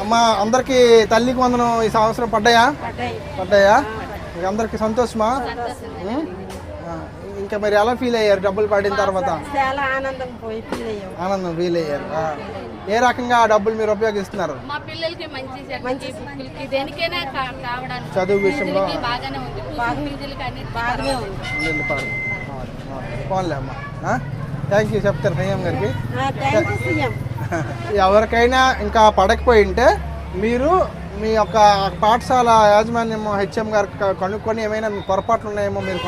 అమ్మ అందరికి తల్లికి వందనం ఈ సంవత్సరం పడ్డాయా? మీకు అందరికి సంతోషమా? ఇంకా మరి ఎలా ఫీల్ అయ్యారు డబ్బులు పడిన తర్వాత? ఆనందం ఫీల్ అయ్యారు. ఏ రకంగా ఆ డబ్బులు మీరు ఉపయోగిస్తున్నారు? చదువు విషయంలో పోన్లే అమ్మా. థ్యాంక్ యూ చెప్తారు సీఎం గారికి. ఎవరికైనా ఇంకా పడకపోయి ఉంటే మీరు మీ యొక్క పాఠశాల యాజమాన్యం హెచ్ఎం గారు కనుక్కొని ఏమైనా మీ పొరపాట్లు ఉన్నాయేమో మీరు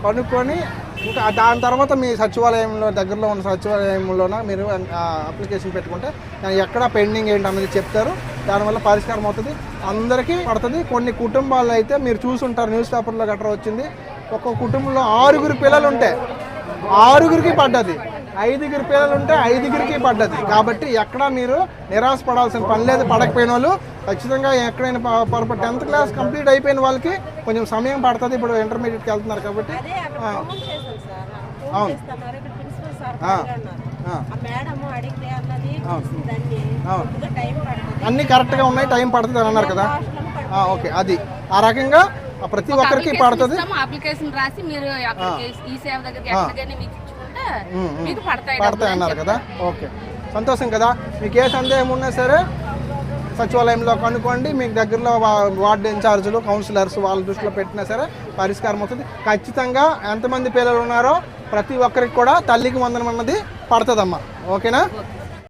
కనుక్కొని ఇంకా దాని తర్వాత మీ సచివాలయంలో దగ్గరలో ఉన్న సచివాలయంలోన మీరు అప్లికేషన్ పెట్టుకుంటే ఎక్కడ పెండింగ్ ఏంటి అన్నది చెప్తారు. దానివల్ల పరిష్కారం అవుతుంది, అందరికీ పడుతుంది. కొన్ని కుటుంబాల్లో అయితే మీరు చూసుంటారు, న్యూస్ పేపర్లో గట్రా వచ్చింది, ఒక్కొక్క కుటుంబంలో 6 పిల్లలు ఉంటే 6కి పడ్డది, 5 పిల్లలు ఉంటే 5కి పడ్డది. కాబట్టి ఎక్కడ మీరు నిరాశపడాల్సిన పని లేదు. పడకపోయిన వాళ్ళు ఖచ్చితంగా ఎక్కడైనా 10th క్లాస్ కంప్లీట్ అయిపోయిన వాళ్ళకి కొంచెం సమయం పడుతుంది. ఇప్పుడు ఇంటర్మీడియట్కి వెళ్తున్నారు కాబట్టి అవును అన్నీ కరెక్ట్గా ఉన్నాయి, టైం పడుతుంది అని అన్నారు కదా. ఓకే, అది ఆ రకంగా ప్రతి ఒక్కరికి పడుతుంది. అప్లికేషన్ రాసి మీరు ఈ సేవ దగ్గరికి పడతాయి అన్నారు కదా. ఓకే, సంతోషం కదా. మీకు ఏ సందేహం ఉన్నా సరే సచివాలయంలో కనుక్కోండి. మీకు దగ్గరలో వార్డు ఇన్ఛార్జీలు, కౌన్సిలర్స్ వాళ్ళ దృష్టిలో పెట్టినా సరే పరిష్కారం అవుతుంది. ఖచ్చితంగా ఎంతమంది పిల్లలు ఉన్నారో ప్రతి ఒక్కరికి కూడా తల్లికి వందనం అన్నది పడుతుందమ్మా. ఓకేనా?